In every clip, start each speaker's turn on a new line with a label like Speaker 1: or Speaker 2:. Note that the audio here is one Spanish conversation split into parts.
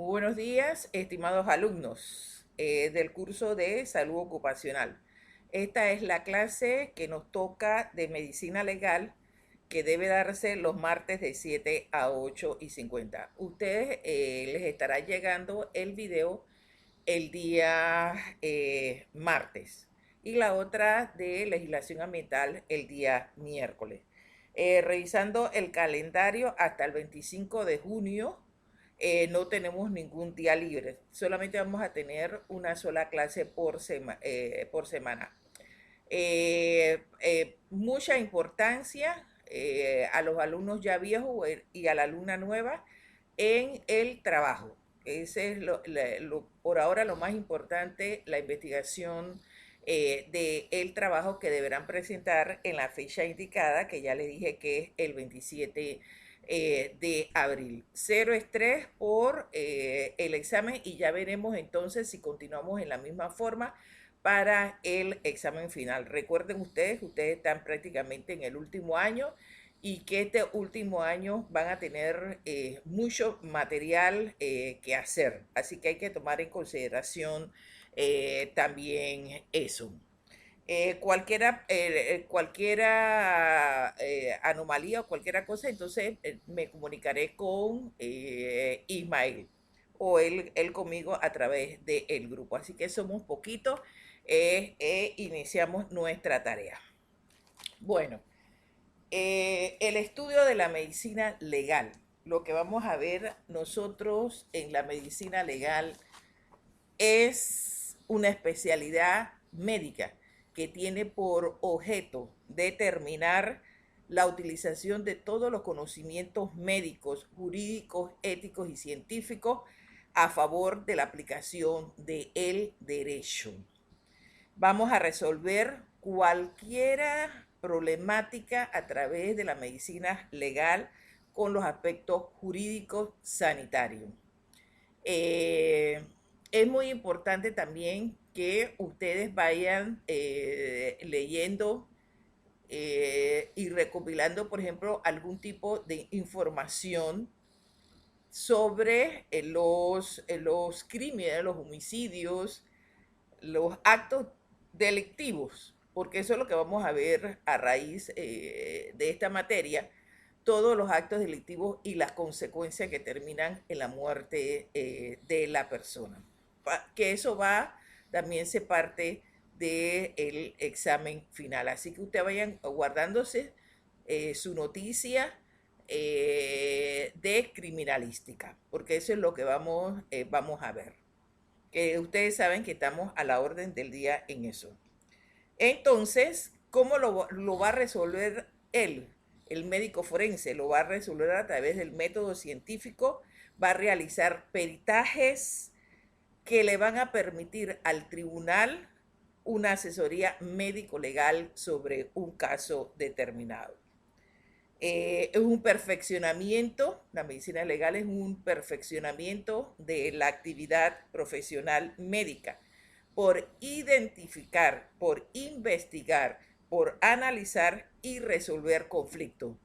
Speaker 1: Muy buenos días, estimados alumnos del curso de salud ocupacional. Esta es la clase que nos toca de medicina legal que debe darse los martes de 7 a 8:50. Ustedes les estará llegando el video el día martes y la otra de legislación ambiental el día miércoles. Revisando el calendario hasta el 25 de junio, no tenemos ningún día libre, solamente vamos a tener una sola clase por semana. Mucha importancia a los alumnos ya viejos y a la alumna nueva en el trabajo. Ese es por ahora lo más importante, la investigación del trabajo que deberán presentar en la fecha indicada, que ya les dije que es el 27 de abril. Cero estrés por el examen y ya veremos entonces si continuamos en la misma forma para el examen final. Recuerden ustedes están prácticamente en el último año y que este último año van a tener mucho material que hacer. Así que hay que tomar en consideración también eso. Cualquiera anomalía o cualquiera cosa, entonces me comunicaré con Ismael o él conmigo a través del grupo. Así que somos poquitos iniciamos nuestra tarea. Bueno, el estudio de la medicina legal. Lo que vamos a ver nosotros en la medicina legal es una especialidad médica que tiene por objeto determinar la utilización de todos los conocimientos médicos, jurídicos, éticos y científicos a favor de la aplicación del derecho. Vamos a resolver cualquier problemática a través de la medicina legal con los aspectos jurídicos sanitarios. Es muy importante también que ustedes vayan leyendo y recopilando, por ejemplo, algún tipo de información sobre los crímenes, los homicidios, los actos delictivos, porque eso es lo que vamos a ver a raíz de esta materia, todos los actos delictivos y las consecuencias que terminan en la muerte de la persona. Que eso también se parte del examen final. Así que ustedes vayan guardándose su noticia de criminalística, porque eso es lo que vamos a ver. Ustedes saben que estamos a la orden del día en eso. Entonces, ¿cómo lo va a resolver él? El médico forense lo va a resolver a través del método científico, va a realizar peritajes que le van a permitir al tribunal una asesoría médico-legal sobre un caso determinado. Es un perfeccionamiento, la medicina legal es un perfeccionamiento de la actividad profesional médica por identificar, por investigar, por analizar y resolver conflictos.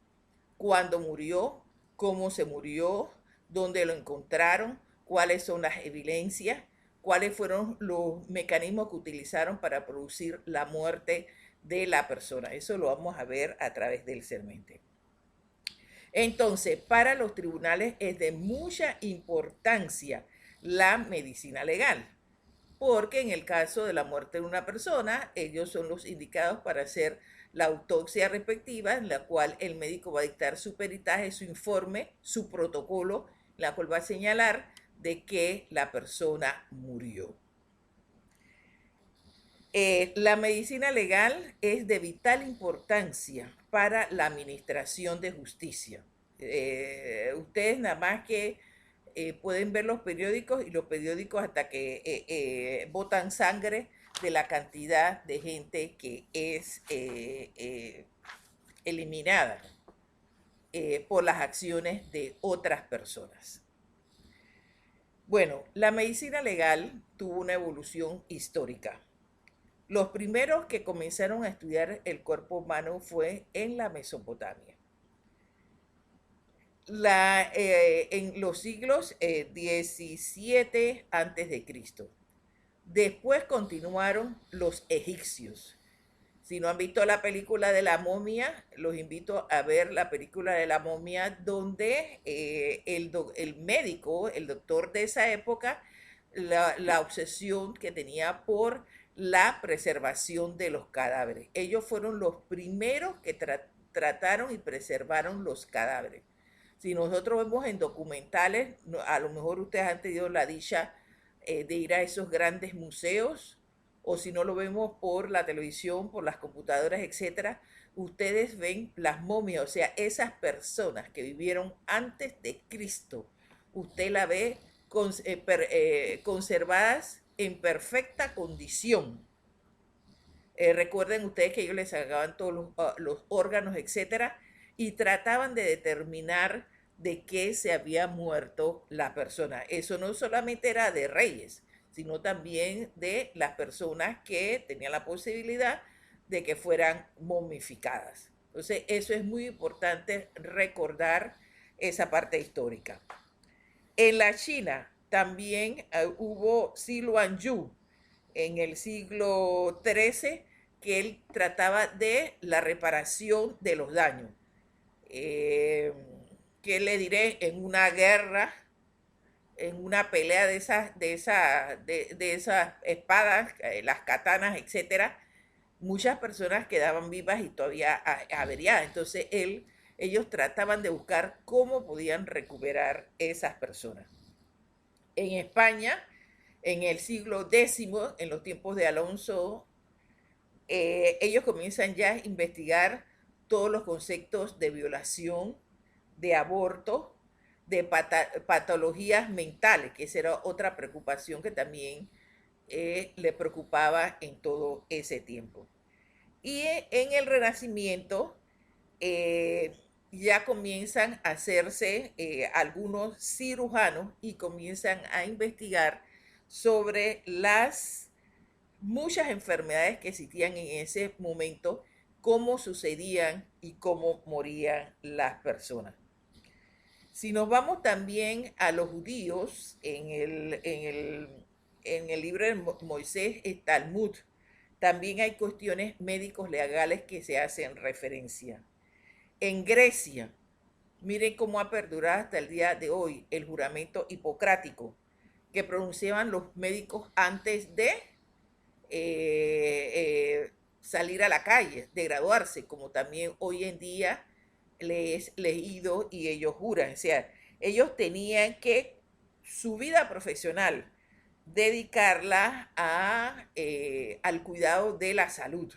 Speaker 1: ¿Cuándo murió? ¿Cómo se murió? ¿Dónde lo encontraron? ¿Cuáles son las evidencias? ¿Cuáles fueron los mecanismos que utilizaron para producir la muerte de la persona? Eso lo vamos a ver a través del CERMENTE. Entonces, para los tribunales es de mucha importancia la medicina legal, porque en el caso de la muerte de una persona, ellos son los indicados para hacer la autopsia respectiva, en la cual el médico va a dictar su peritaje, su informe, su protocolo, la cual va a señalar de que la persona murió. La medicina legal es de vital importancia para la administración de justicia. Ustedes nada más que pueden ver los periódicos y los periódicos hasta que botan sangre de la cantidad de gente que es eliminada por las acciones de otras personas. Bueno, la medicina legal tuvo una evolución histórica. Los primeros que comenzaron a estudiar el cuerpo humano fue en la Mesopotamia. en los siglos 17 antes de Cristo. Después continuaron los egipcios. Si no han visto la película de la momia, los invito a ver la película de la momia donde el médico, el doctor de esa época, la obsesión que tenía por la preservación de los cadáveres. Ellos fueron los primeros que trataron y preservaron los cadáveres. Si nosotros vemos en documentales, a lo mejor ustedes han tenido la dicha de ir a esos grandes museos, o si no lo vemos por la televisión, por las computadoras, etcétera, ustedes ven las momias, o sea, esas personas que vivieron antes de Cristo, usted la ve conservadas en perfecta condición. Recuerden ustedes que ellos les sacaban todos los órganos, etcétera, y trataban de determinar de qué se había muerto la persona. Eso no solamente era de reyes, sino también de las personas que tenían la posibilidad de que fueran momificadas. Entonces, eso es muy importante recordar esa parte histórica. En la China también hubo Xi Luanyu en el siglo XIII, que él trataba de la reparación de los daños. ¿Qué le diré? En una guerra, en una pelea de esas espadas, las katanas, etcétera, muchas personas quedaban vivas y todavía averiadas. Entonces ellos trataban de buscar cómo podían recuperar esas personas. En España, en el siglo X, en los tiempos de Alonso, ellos comienzan ya a investigar todos los conceptos de violación, de aborto, de patologías mentales, que esa era otra preocupación que también le preocupaba en todo ese tiempo. Y en el Renacimiento ya comienzan a hacerse algunos cirujanos y comienzan a investigar sobre las muchas enfermedades que existían en ese momento, cómo sucedían y cómo morían las personas. Si nos vamos también a los judíos, en el libro de Moisés, el Talmud, también hay cuestiones médicos legales que se hacen referencia. En Grecia, miren cómo ha perdurado hasta el día de hoy el juramento hipocrático que pronunciaban los médicos antes de salir a la calle, de graduarse, como también hoy en día les leído y ellos juran. O sea, ellos tenían que su vida profesional dedicarla al cuidado de la salud.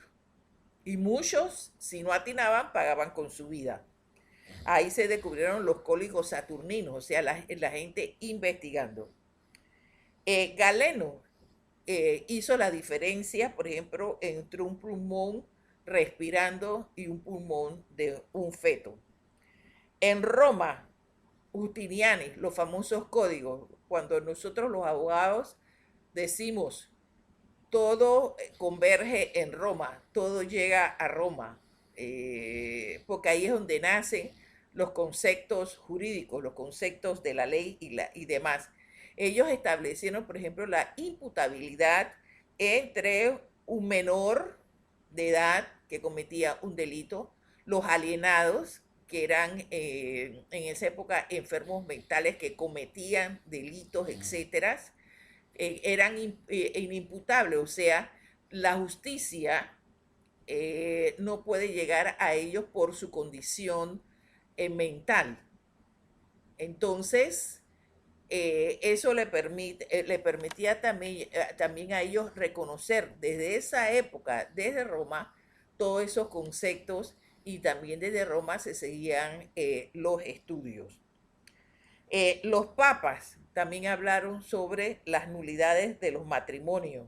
Speaker 1: Y muchos, si no atinaban, pagaban con su vida. Ahí se descubrieron los cólicos saturninos, o sea, la gente investigando. Galeno hizo la diferencia, por ejemplo, entre un pulmón respirando y un pulmón de un feto. En Roma, Justiniani, los famosos códigos, cuando nosotros los abogados decimos todo converge en Roma, todo llega a Roma, porque ahí es donde nacen los conceptos jurídicos, los conceptos de la ley y demás. Ellos establecieron, por ejemplo, la imputabilidad entre un menor de edad que cometía un delito, los alienados, que eran en esa época enfermos mentales que cometían delitos, etcétera, eran inimputables, o sea, la justicia no puede llegar a ellos por su condición mental. Entonces, eso le permitía también a ellos reconocer desde esa época, desde Roma, todos esos conceptos, y también desde Roma se seguían los estudios. Los papas también hablaron sobre las nulidades de los matrimonios.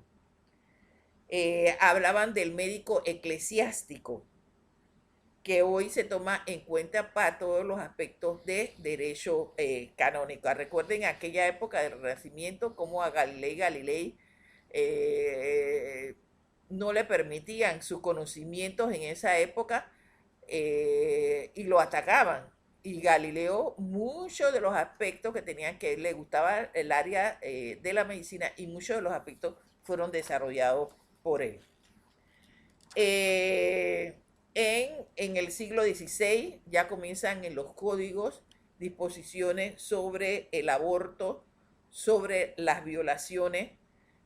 Speaker 1: Hablaban del médico eclesiástico, que hoy se toma en cuenta para todos los aspectos de derecho canónico. Recuerden aquella época del Renacimiento, como a Galilei no le permitían sus conocimientos en esa época y lo atacaban. y Galileo, muchos de los aspectos que tenían que le gustaba el área de la medicina y muchos de los aspectos fueron desarrollados por él. En el siglo XVI ya comienzan en los códigos disposiciones sobre el aborto, sobre las violaciones,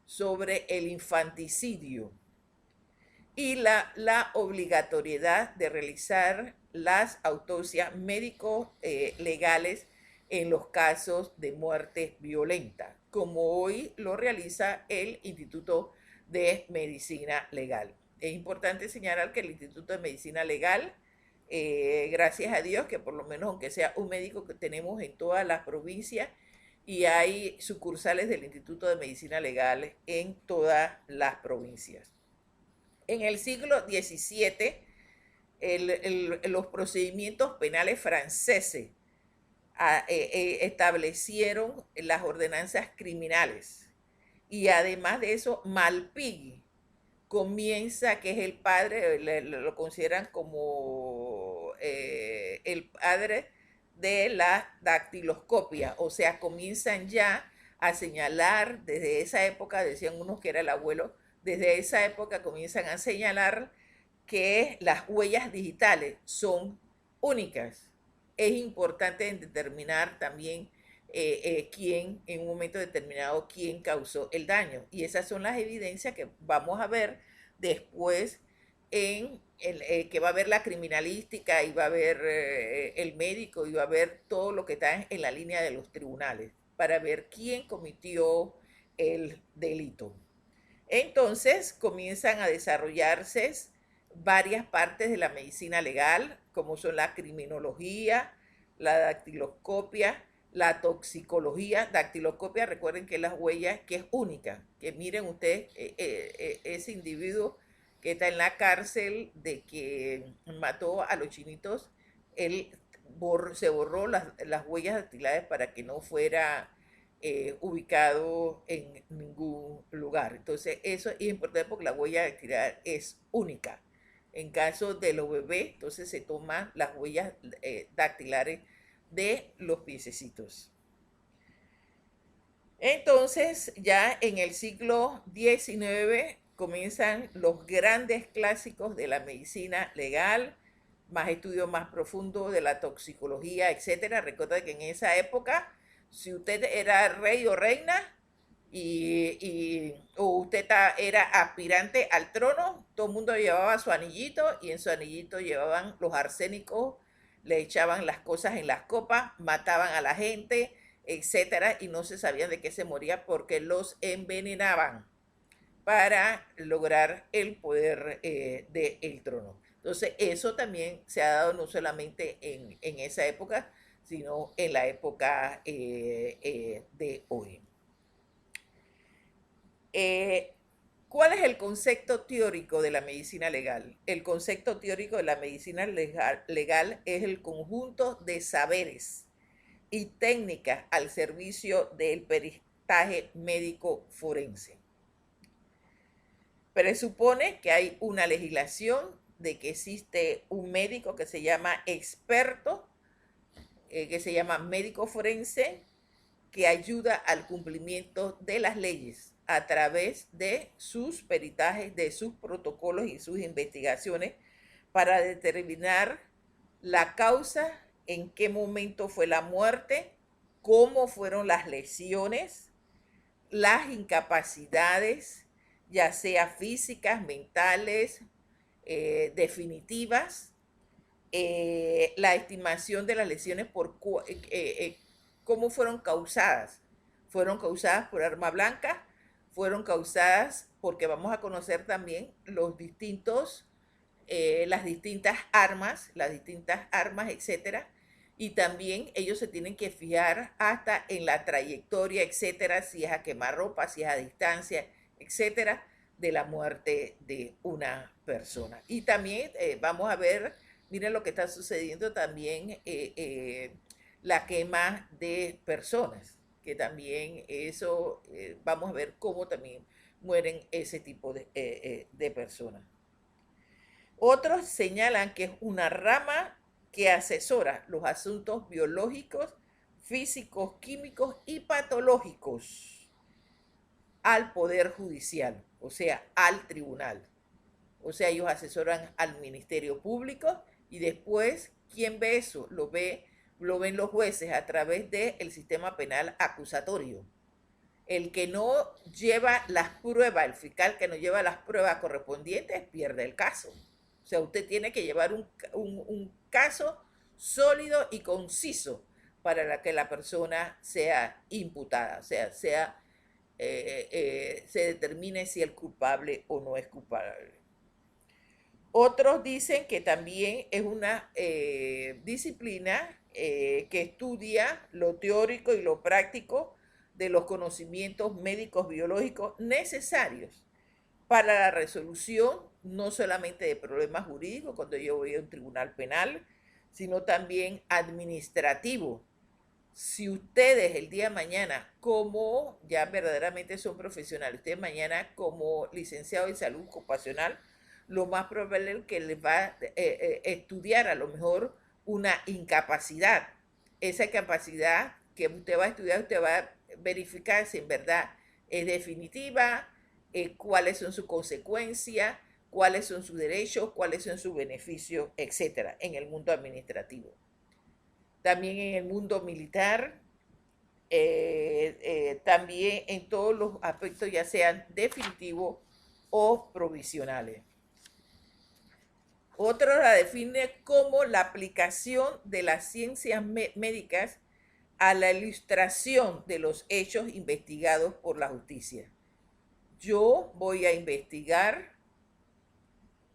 Speaker 1: sobre el infanticidio y la obligatoriedad de realizar las autopsias médico-legales en los casos de muerte violenta, como hoy lo realiza el Instituto de Medicina Legal. Es importante señalar que el Instituto de Medicina Legal, gracias a Dios, que por lo menos aunque sea un médico que tenemos en todas las provincias, y hay sucursales del Instituto de Medicina Legal en todas las provincias. En el siglo XVII, los procedimientos penales franceses establecieron las ordenanzas criminales. Y además de eso, Malpighi comienza, que es el padre, lo consideran como el padre de la dactiloscopia, o sea, comienzan ya a señalar, desde esa época, decían unos que era el abuelo, desde esa época comienzan a señalar que las huellas digitales son únicas. Es importante determinar también quién, en un momento determinado, quién causó el daño. Y esas son las evidencias que vamos a ver después que va a haber la criminalística y va a haber el médico y va a haber todo lo que está en la línea de los tribunales para ver quién cometió el delito. Entonces comienzan a desarrollarse varias partes de la medicina legal, como son la criminología, la dactiloscopia, la toxicología. Dactiloscopia, recuerden que las huellas, que es única, que miren ustedes, ese individuo que está en la cárcel de que mató a los chinitos, él se borró las huellas dactilares para que no fuera ubicado en ningún lugar. Entonces, eso es importante porque la huella dactilar es única. En caso de los bebés, entonces se toman las huellas dactilares de los piececitos. Entonces, ya en el siglo XIX comienzan los grandes clásicos de la medicina legal, más estudios más profundos de la toxicología, etcétera. Recuerda que en esa época, si usted era rey o reina o usted era aspirante al trono, todo el mundo llevaba su anillito y en su anillito llevaban los arsénicos, le echaban las cosas en las copas, mataban a la gente, etcétera, y no se sabían de qué se moría porque los envenenaban para lograr el poder del trono. Entonces, eso también se ha dado no solamente en esa época, sino en la época de hoy. ¿Cuál es el concepto teórico de la medicina legal? El concepto teórico de la medicina legal es el conjunto de saberes y técnicas al servicio del peritaje médico forense. Presupone que hay una legislación, de que existe un médico que se llama experto, que se llama médico forense, que ayuda al cumplimiento de las leyes a través de sus peritajes, de sus protocolos y sus investigaciones para determinar la causa, en qué momento fue la muerte, cómo fueron las lesiones, las incapacidades, ya sea físicas, mentales, definitivas, la estimación de las lesiones por cómo fueron causadas. Fueron causadas por arma blanca, fueron causadas porque vamos a conocer también las distintas armas, etcétera. Y también ellos se tienen que fijar hasta en la trayectoria, etcétera, si es a quemarropa, si es a distancia, etcétera, de la muerte de una persona. Y también vamos a ver, miren lo que está sucediendo también, la quema de personas, que también eso, vamos a ver cómo también mueren ese tipo de personas. Otros señalan que es una rama que asesora los asuntos biológicos, físicos, químicos y patológicos al Poder Judicial, o sea, al tribunal. O sea, ellos asesoran al Ministerio Público y después, ¿quién ve eso? Lo ven los jueces a través del sistema penal acusatorio. El que no lleva las pruebas, el fiscal que no lleva las pruebas correspondientes, pierde el caso. O sea, usted tiene que llevar un caso sólido y conciso para que la persona sea imputada, o sea, se determine si es culpable o no es culpable. Otros dicen que también es una disciplina que estudia lo teórico y lo práctico de los conocimientos médicos biológicos necesarios para la resolución no solamente de problemas jurídicos cuando yo voy a un tribunal penal, sino también administrativo. Si ustedes el día de mañana, como ya verdaderamente son profesionales, ustedes mañana como licenciado en salud ocupacional, lo más probable es que les va a estudiar a lo mejor una incapacidad. Esa capacidad que usted va a estudiar, usted va a verificar si en verdad es definitiva, cuáles son sus consecuencias, cuáles son sus derechos, cuáles son sus beneficios, etcétera, en el mundo administrativo. También en el mundo militar, también en todos los aspectos, ya sean definitivos o provisionales. Otro la define como la aplicación de las ciencias médicas a la ilustración de los hechos investigados por la justicia. Yo voy a investigar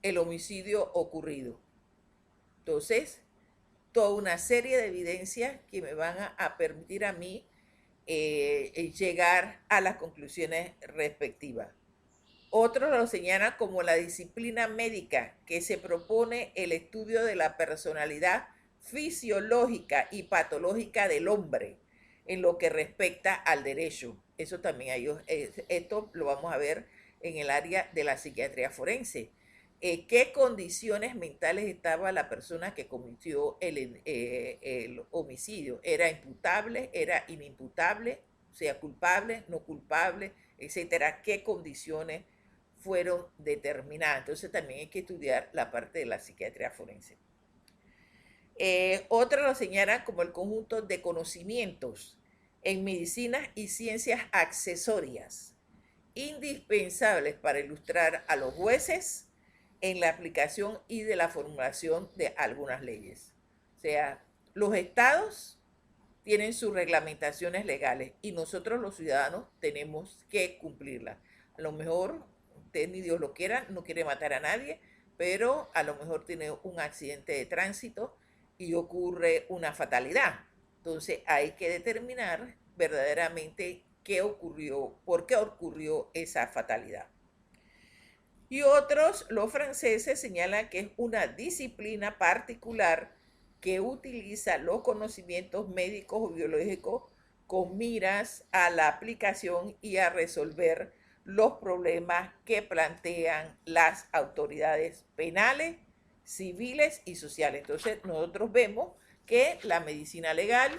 Speaker 1: el homicidio ocurrido. Entonces, toda una serie de evidencias que me van a permitir a mí llegar a las conclusiones respectivas. Otros lo señalan como la disciplina médica que se propone el estudio de la personalidad fisiológica y patológica del hombre en lo que respecta al derecho. Eso también esto lo vamos a ver en el área de la psiquiatría forense. ¿Qué condiciones mentales estaba la persona que cometió el homicidio? ¿Era imputable? ¿Era inimputable? O sea, culpable, no culpable, etcétera. ¿Qué condiciones fueron determinadas? Entonces también hay que estudiar la parte de la psiquiatría forense. Otra lo señala como el conjunto de conocimientos en medicina y ciencias accesorias, indispensables para ilustrar a los jueces en la aplicación y de la formulación de algunas leyes. O sea, los estados tienen sus reglamentaciones legales y nosotros los ciudadanos tenemos que cumplirlas. A lo mejor usted, ni Dios lo quiera, no quiere matar a nadie, pero a lo mejor tiene un accidente de tránsito y ocurre una fatalidad. Entonces hay que determinar verdaderamente qué ocurrió, por qué ocurrió esa fatalidad. Y otros, los franceses, señalan que es una disciplina particular que utiliza los conocimientos médicos o biológicos con miras a la aplicación y a resolver los problemas que plantean las autoridades penales, civiles y sociales. Entonces, nosotros vemos que la medicina legal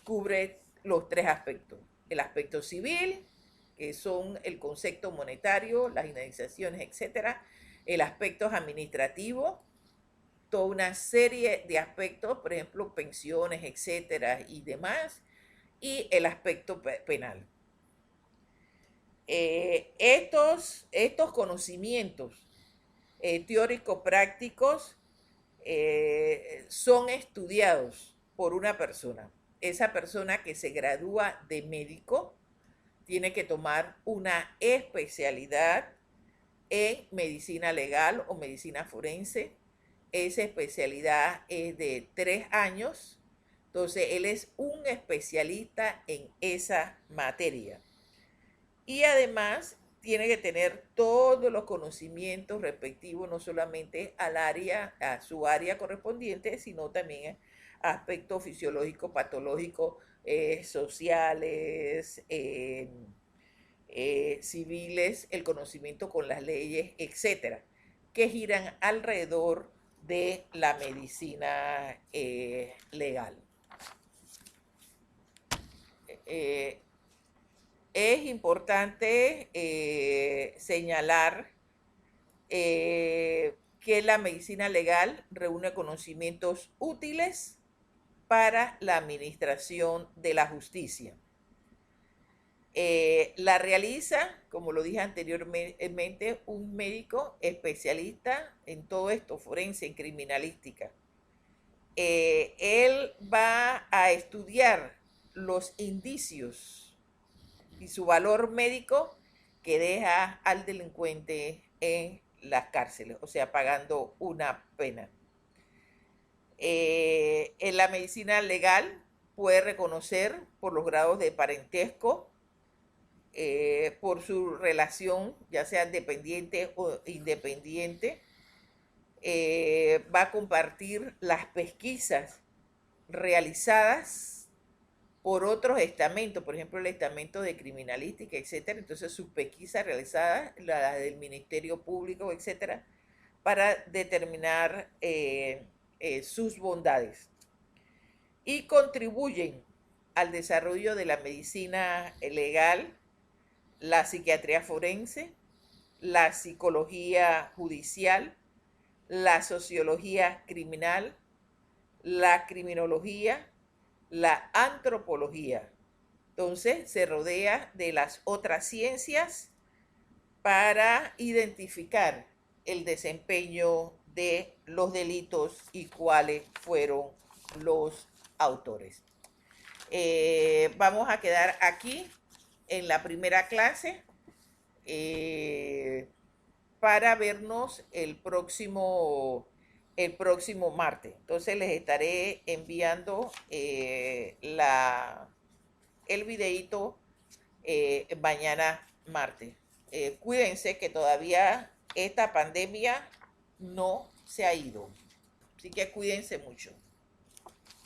Speaker 1: cubre los tres aspectos. El aspecto civil, que son el concepto monetario, las indemnizaciones, etcétera. El aspecto administrativo, toda una serie de aspectos, por ejemplo, pensiones, etcétera, y demás. Y el aspecto penal. Estos conocimientos teórico-prácticos son estudiados por una persona. Esa persona que se gradúa de médico tiene que tomar una especialidad en medicina legal o medicina forense. Esa especialidad es de 3 años. Entonces, él es un especialista en esa materia. Y además tiene que tener todos los conocimientos respectivos, no solamente a su área correspondiente, sino también a aspectos fisiológicos, patológicos, sociales, civiles, el conocimiento con las leyes, etcétera, que giran alrededor de la medicina legal. Es importante señalar que la medicina legal reúne conocimientos útiles para la administración de la justicia. La realiza, como lo dije anteriormente, un médico especialista en todo esto, forense, en criminalística. Él va a estudiar los indicios y su valor médico que deja al delincuente en las cárceles, o sea, pagando una pena. En la medicina legal puede reconocer por los grados de parentesco, por su relación, ya sea dependiente o independiente, va a compartir las pesquisas realizadas por otros estamentos, por ejemplo, el estamento de criminalística, etcétera. Entonces, sus pesquisas realizadas, la del Ministerio Público, etcétera, para determinar sus bondades. Y contribuyen al desarrollo de la medicina legal, la psiquiatría forense, la psicología judicial, la sociología criminal, la criminología, la antropología. Entonces se rodea de las otras ciencias para identificar el desempeño de los delitos y cuáles fueron los autores. Vamos a quedar aquí en la primera clase para vernos el próximo martes. Entonces les estaré enviando el videito mañana martes. Cuídense que todavía esta pandemia no se ha ido. Así que cuídense mucho.